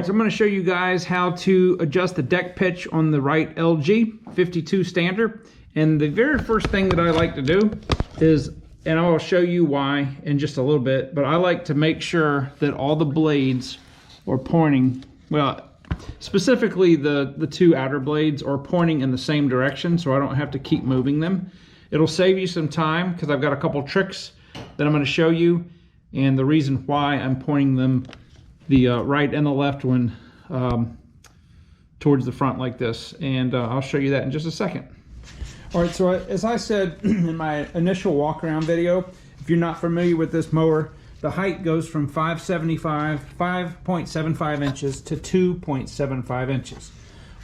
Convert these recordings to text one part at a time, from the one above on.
Alright, so I'm going to show you guys how to adjust the deck pitch on the Wright LG 52 Standard. And the very first thing that I like to do is, and I'll show you why in just a little bit, but I like to make sure that all the blades are pointing, well, specifically the two outer blades are pointing in the same direction, so I don't have to keep moving them. It'll save you some time because I've got a couple tricks that I'm going to show you, and the reason why I'm pointing them the right and the left one towards the front like this, and I'll show you that in just a second. All right, so as I said in my initial walk around video, if you're not familiar with this mower, the height goes from 5.75 inches to 2.75 inches.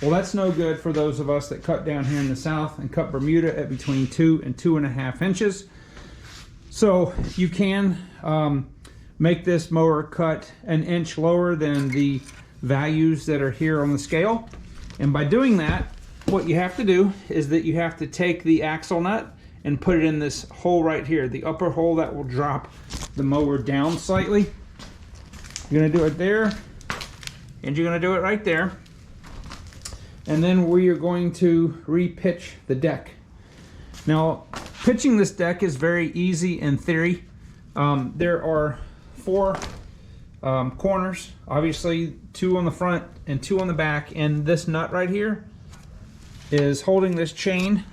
Well, that's no good for those of us that cut down here in the south and cut Bermuda at between 2 and 2.5 inches. So you can make this mower cut an inch lower than the values that are here on the scale. And by doing that, what you have to do is that you have to take the axle nut and put it in this hole right here, the upper hole that will drop the mower down slightly. You're gonna do it there, and you're gonna do it right there. And then we are going to re-pitch the deck. Now, pitching this deck is very easy in theory. There are 4 corners, obviously 2 on the front and 2 on the back, and this nut right here is holding this chain,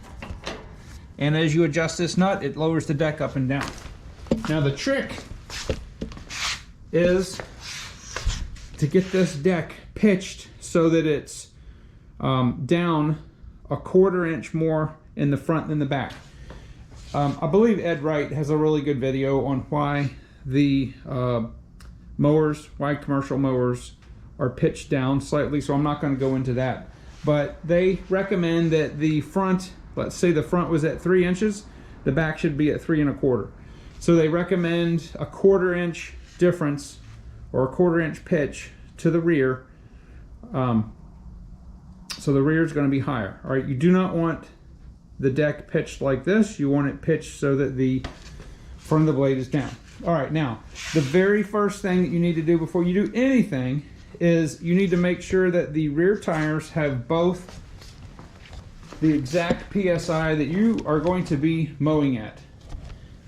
and as you adjust this nut, it lowers the deck up and down. Now the trick is to get this deck pitched so that it's down 1/4 inch more in the front than the back. I believe Ed Wright has a really good video on why the why commercial mowers are pitched down slightly, so I'm not going to go into that. But they recommend that the front, let's say the front was at 3 inches, the back should be at 3 1/4. So they recommend 1/4 inch difference or 1/4 inch pitch to the rear. So the rear is going to be higher. All right, you do not want the deck pitched like this. You want it pitched so that the front of the blade is down. All right, now the very first thing that you need to do before you do anything is you need to make sure that the rear tires have both the exact PSI that you are going to be mowing at.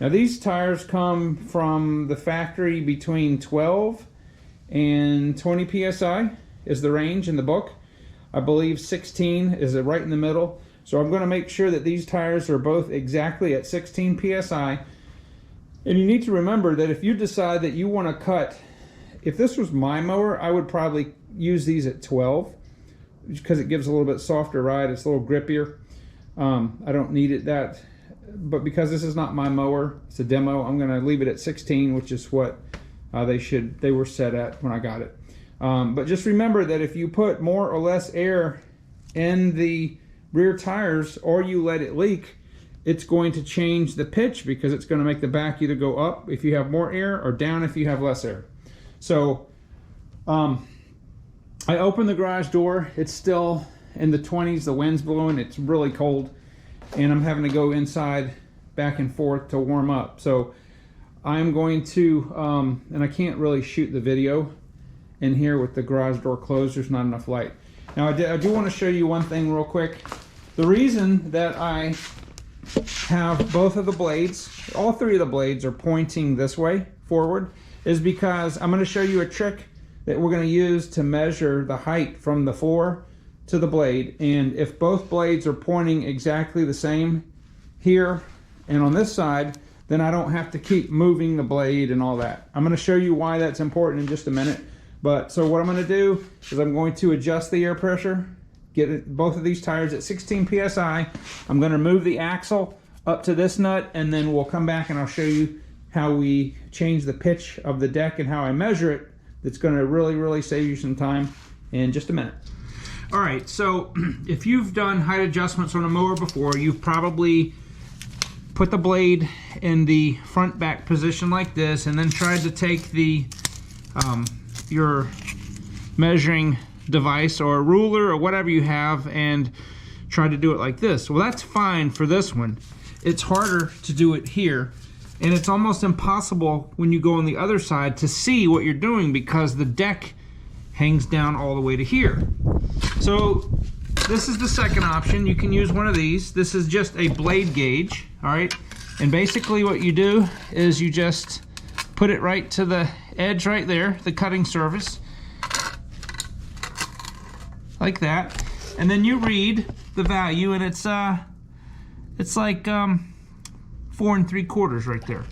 Now these tires come from the factory between 12 and 20 PSI is the range in the book. I believe 16 is right in the middle. So I'm going to make sure that these tires are both exactly at 16 PSI. And you need to remember that if you decide that you want to cut, if this was my mower, I would probably use these at 12 because it gives a little bit softer ride. It's a little grippier. I don't need it that, but because this is not my mower, it's a demo, I'm going to leave it at 16, which is what they were set at when I got it. But just remember that if you put more or less air in the rear tires or you let it leak, it's going to change the pitch because it's going to make the back either go up if you have more air or down if you have less air. So I opened the garage door. It's still in the 20s. The wind's blowing. It's really cold, and I'm having to go inside back and forth to warm up. So I'm going to, and I can't really shoot the video in here with the garage door closed. There's not enough light. Now I do want to show you one thing real quick. The reason that I have both of the blades, all 3 of the blades are pointing this way forward, is because I'm going to show you a trick that we're going to use to measure the height from the floor to the blade. And if both blades are pointing exactly the same here and on this side, then I don't have to keep moving the blade and all that. I'm going to show you why that's important in just a minute. But so what I'm going to do is I'm going to adjust the air pressure, get both of these tires at 16 PSI. I'm going to move the axle up to this nut, and then we'll come back and I'll show you how we change the pitch of the deck and how I measure it. That's going to really save you some time in just a minute. All right, so if you've done height adjustments on a mower before, you've probably put the blade in the front back position like this and then tried to take the your measuring device or a ruler or whatever you have and try to do it like this. Well, that's fine for this one. It's harder to do it here, and it's almost impossible when you go on the other side to see what you're doing because the deck hangs down all the way to here. So this is the second option. You can use one of these. This is just a blade gauge, all right? And basically what you do is you just put it right to the edge right there, the cutting surface, like that. And then you read the value, and it's like 4 3/4 right there.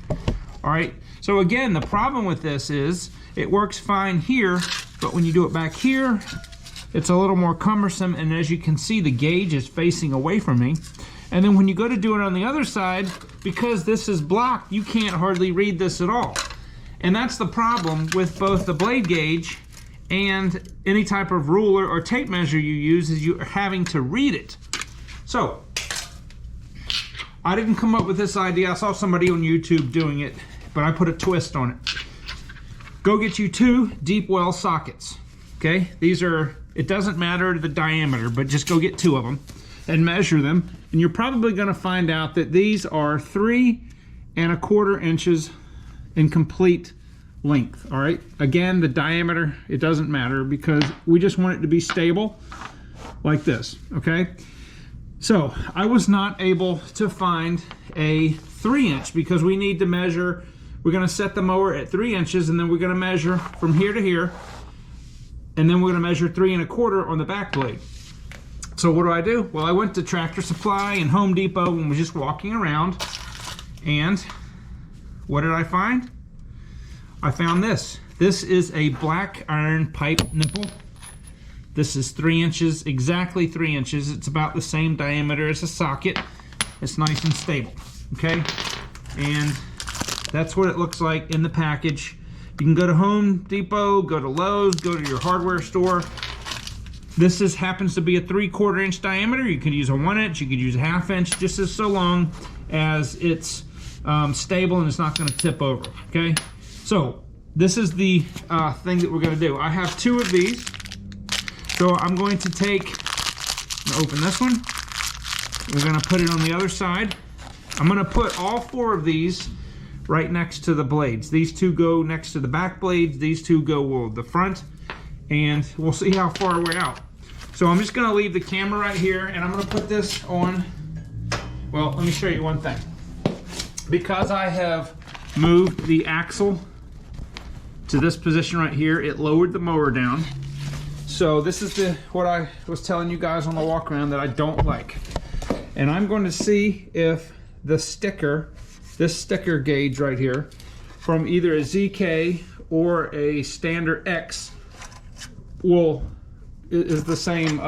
All right, so again, the problem with this is it works fine here, but when you do it back here, it's a little more cumbersome, and as you can see, the gauge is facing away from me. And then when you go to do it on the other side, because this is blocked, you can't hardly read this at all. And that's the problem with both the blade gauge and any type of ruler or tape measure you use, is you're having to read it. So, I didn't come up with this idea. I saw somebody on YouTube doing it, but I put a twist on it. Go get you 2 deep well sockets, okay? These are, it doesn't matter the diameter, but just go get 2 of them and measure them. And you're probably gonna find out that these are 3 1/4 inches in complete length, all right? Again, the diameter, it doesn't matter because we just want it to be stable like this, okay? So I was not able to find a 3-inch because we need to measure. We're gonna set the mower at 3 inches, and then we're gonna measure from here to here, and then we're gonna measure 3 1/4 on the back blade. So what do? Well, I went to Tractor Supply and Home Depot and was just walking around, and what did I find? I found this. This is a black iron pipe nipple. This is 3 inches, exactly 3 inches. It's about the same diameter as a socket. It's nice and stable, okay? And that's what it looks like in the package. You can go to Home Depot, go to Lowe's, go to your hardware store. This happens to be a 3/4 inch diameter. You could use a 1 inch, you could use a 1/2 inch, just as so long as it's stable and it's not gonna tip over, okay? So this is the thing that we're gonna do. I have 2 of these. So I'm going to open this one. We're gonna put it on the other side. I'm gonna put all 4 of these right next to the blades. These 2 go next to the back blades. These 2 go the front, and we'll see how far we're out. So I'm just gonna leave the camera right here, and I'm gonna put this on. Well, let me show you one thing. Because I have moved the axle to this position right here, it lowered the mower down. So this is what I was telling you guys on the walk around that I don't like. And I'm going to see if the sticker, this sticker gauge right here, from either a ZK or a standard X is the same,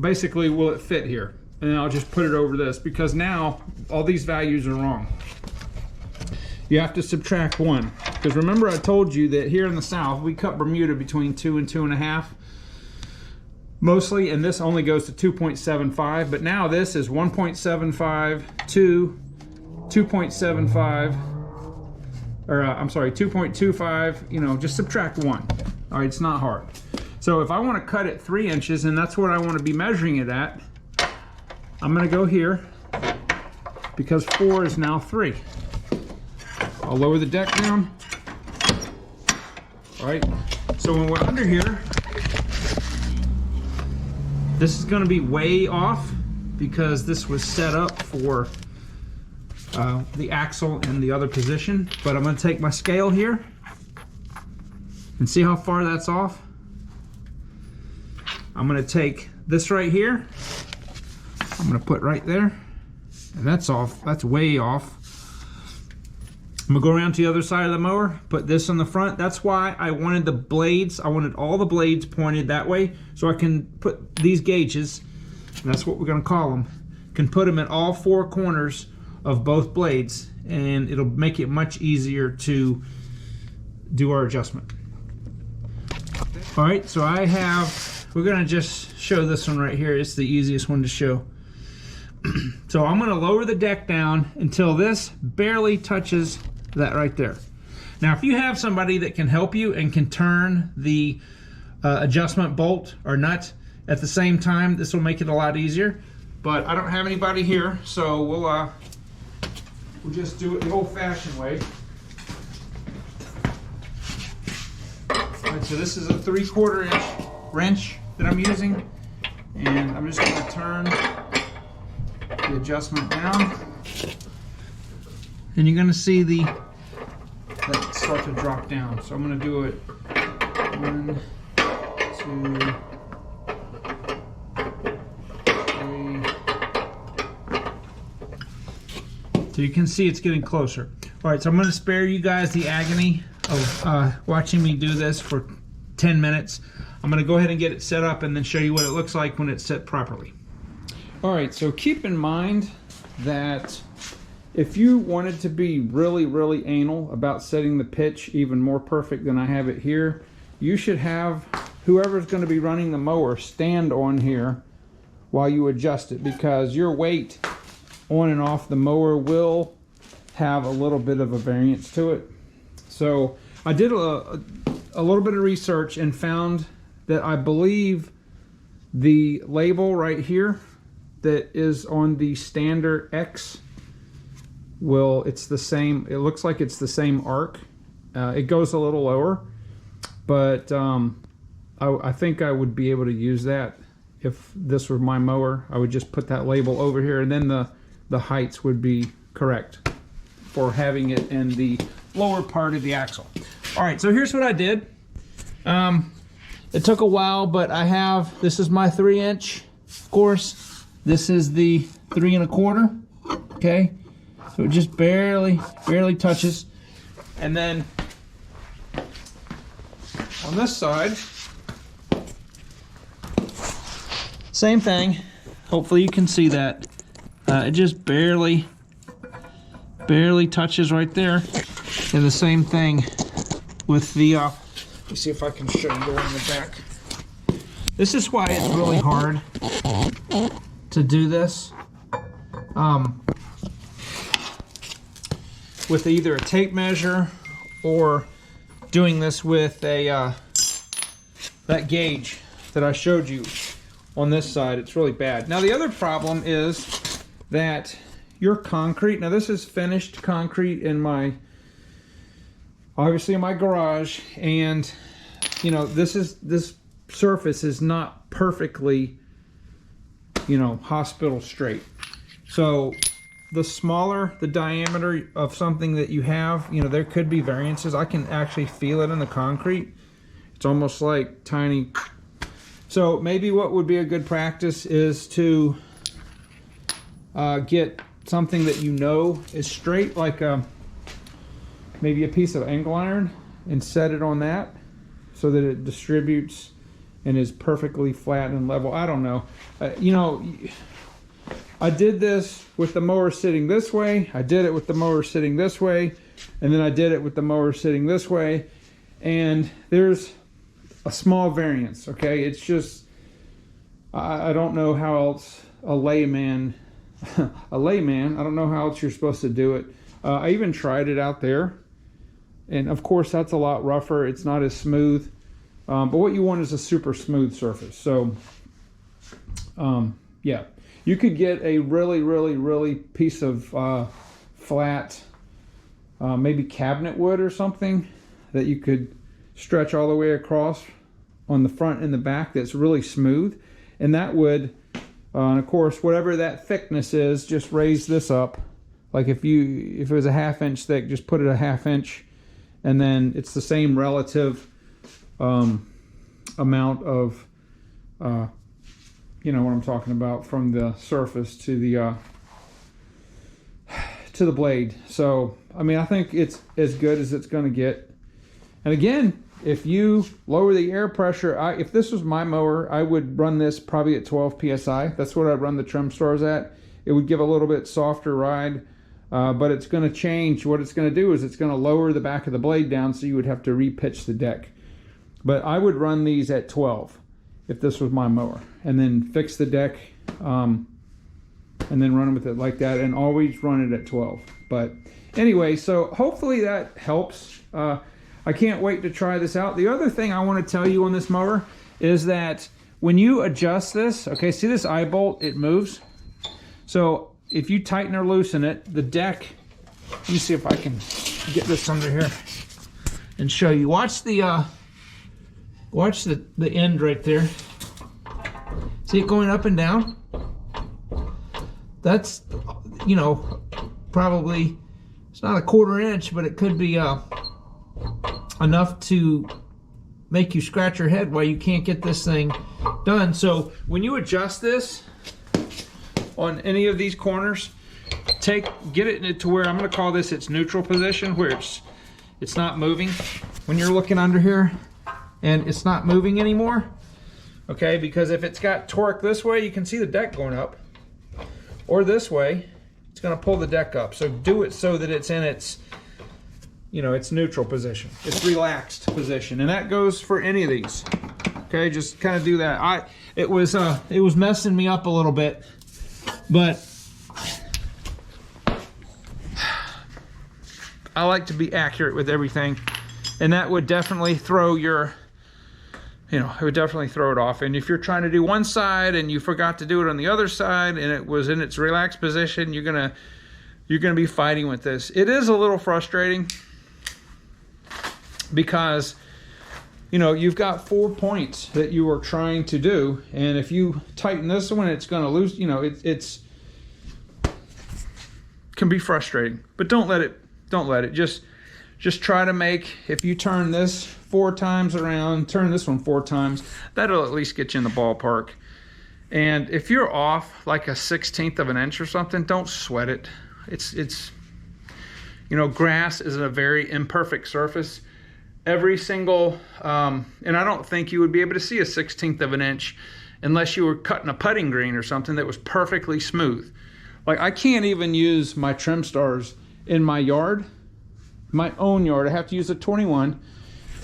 basically will it fit here? And I'll just put it over this, because now all these values are wrong. You have to subtract 1. Because remember I told you that here in the South, we cut Bermuda between 2 and 2.5 mostly, and this only goes to 2.75, but now this is 1.75, 2, 2.75, or I'm sorry, 2.25, you know, just subtract 1. All right, it's not hard. So if I want to cut it 3 inches, and that's what I want to be measuring it at, I'm going to go here, because 4 is now 3. I'll lower the deck down. All right, so when we're under here, this is going to be way off because this was set up for the axle and the other position. But I'm going to take my scale here and see how far that's off. I'm going to take this right here. I'm going to put right there, and that's off. That's way off. I'm gonna go around to the other side of the mower, put this on the front. That's why I wanted the blades, I wanted all the blades pointed that way, so I can put these gauges, and that's what we're gonna call them, can put them at all 4 corners of both blades, and it'll make it much easier to do our adjustment. All right, so we're gonna just show this one right here. It's the easiest one to show. So I'm gonna lower the deck down until this barely touches that right there. Now, if you have somebody that can help you and can turn the adjustment bolt or nut at the same time, this will make it a lot easier. But I don't have anybody here, so we'll just do it the old-fashioned way, like right, so this is a 3/4 inch wrench that I'm using, and I'm just going to turn the adjustment down, and you're going to see that start to drop down. So I'm going to do it 1, 2, 3. So you can see it's getting closer. All right, so I'm going to spare you guys the agony of watching me do this for 10 minutes. I'm going to go ahead and get it set up and then show you what it looks like when it's set properly. All right, so keep in mind that if you wanted to be really, really anal about setting the pitch even more perfect than I have it here, you should have whoever's going to be running the mower stand on here while you adjust it, because your weight on and off the mower will have a little bit of a variance to it. So I did a little bit of research and found that I believe the label right here that is on the standard X, it's the same, it looks like it's the same arc. It goes a little lower, but I think I would be able to use that if this were my mower. I would just put that label over here, and then the heights would be correct for having it in the lower part of the axle. All right, so here's what I did. It took a while, but this is my 3-inch, of course. This is the 3 1/4, okay? So it just barely touches. And then on this side, same thing. Hopefully you can see that. It just barely touches right there. And the same thing with the, let me see if I can show you on the back. This is why it's really hard to do this with either a tape measure or doing this with that gauge that I showed you on this side. It's really bad. Now the other problem is that your concrete, now this is finished concrete obviously in my garage, and you know, this surface is not perfectly, you know, hospital straight. So the smaller the diameter of something that you have, you know, there could be variances. I can actually feel it in the concrete. It's almost like tiny. So maybe what would be a good practice is to get something that you know is straight, like maybe a piece of angle iron, and set it on that so that it distributes and is perfectly flat and level. I don't know. You know, I did this with the mower sitting this way. I did it with the mower sitting this way. And then I did it with the mower sitting this way. And there's a small variance, okay? It's just, I don't know how else a layman, I don't know how else you're supposed to do it. I even tried it out there. And of course, that's a lot rougher. It's not as smooth. But what you want is a super smooth surface. So, yeah. You could get a really piece of flat, maybe cabinet wood or something that you could stretch all the way across on the front and the back that's really smooth. And that would, and of course, whatever that thickness is, just raise this up. Like if it was a 1/2 inch thick, just put it a 1/2 inch, and then it's the same relative amount of, you know what I'm talking about, from the surface to the blade. So, I mean, I think it's as good as it's going to get. And again, if you lower the air pressure, if this was my mower, I would run this probably at 12 psi. That's what I'd run the trim stars at. It would give a little bit softer ride, but it's going to change. What it's going to do is it's going to lower the back of the blade down, so you would have to repitch the deck. But I would run these at 12 if this was my mower, and then fix the deck, and then run with it like that, and always run it at 12. But anyway, so hopefully that helps. I can't wait to try this out. The other thing I want to tell you on this mower is that when you adjust this, okay, see this eye bolt, it moves. So if you tighten or loosen it, the deck, let me see if I can get this under here and show you. Watch the watch the end right there. See it going up and down? That's, you know, probably, it's not a 1/4 inch, but it could be enough to make you scratch your head why you can't get this thing done. So when you adjust this on any of these corners, get it to where I'm going to call this its neutral position, where it's not moving. When you're looking under here and it's not moving anymore, okay, because if it's got torque this way, you can see the deck going up, or this way, it's going to pull the deck up. So do it so that it's in its, you know, its neutral position, its relaxed position, and that goes for any of these. Okay, just kind of do that. It was messing me up a little bit, but I like to be accurate with everything, and that would definitely throw your, you know, it would definitely throw it off. And if you're trying to do one side and you forgot to do it on the other side and it was in its relaxed position, you're gonna be fighting with this. It is a little frustrating because, you know, you've got 4 points that you are trying to do, and if you tighten this one, it's gonna lose, you know, it's can be frustrating. But don't let it just try to make, if you turn this 4 times around, turn this one 4 times, that'll at least get you in the ballpark. And if you're off like a 1/16 of an inch or something, don't sweat it. It's you know, grass is a very imperfect surface. Every single, and I don't think you would be able to see a 1/16 of an inch unless you were cutting a putting green or something that was perfectly smooth. Like, I can't even use my trim stars in my yard, my own yard. I have to use a 21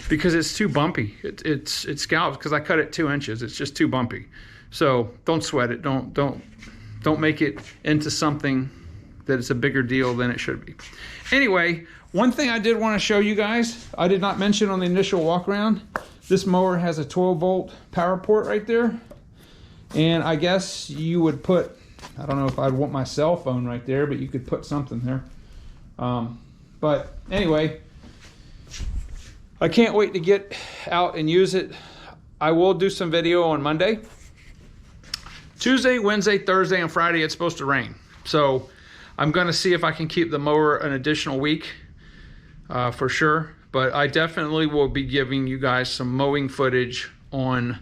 because it's too bumpy. It scallops because I cut it 2 inches. It's just too bumpy. So don't sweat it. Don't make it into something that is a bigger deal than it should be. Anyway, one thing I did want to show you guys, I did not mention on the initial walk around, this mower has a 12-volt power port right there. And I guess you would put, I don't know if I'd want my cell phone right there, but you could put something there. But anyway, I can't wait to get out and use it. I will do some video on Monday. Tuesday, Wednesday, Thursday, and Friday it's supposed to rain. So I'm gonna see if I can keep the mower an additional week for sure. But I definitely will be giving you guys some mowing footage on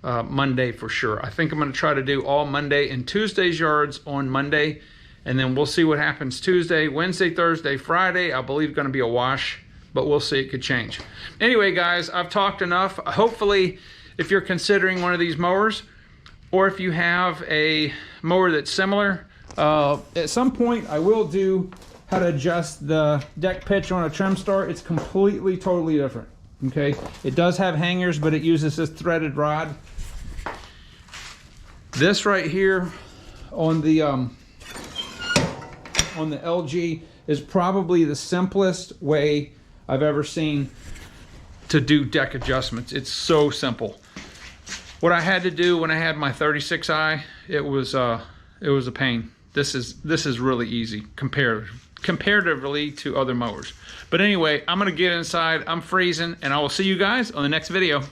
Monday for sure. I think I'm gonna try to do all Monday and Tuesday's yards on Monday, and then we'll see what happens Tuesday, Wednesday, Thursday, Friday. I believe gonna be a wash, but we'll see, it could change. Anyway, guys, I've talked enough. Hopefully, if you're considering one of these mowers, or if you have a mower that's similar, at some point I will do how to adjust the deck pitch on a trim star. It's completely, totally different, okay? It does have hangers, but it uses this threaded rod. This right here on the LG is probably the simplest way I've ever seen to do deck adjustments. It's so simple. What I had to do when I had my 36i, it was a pain. This is really easy comparatively to other mowers. But anyway, I'm gonna get inside. I'm freezing, and I will see you guys on the next video.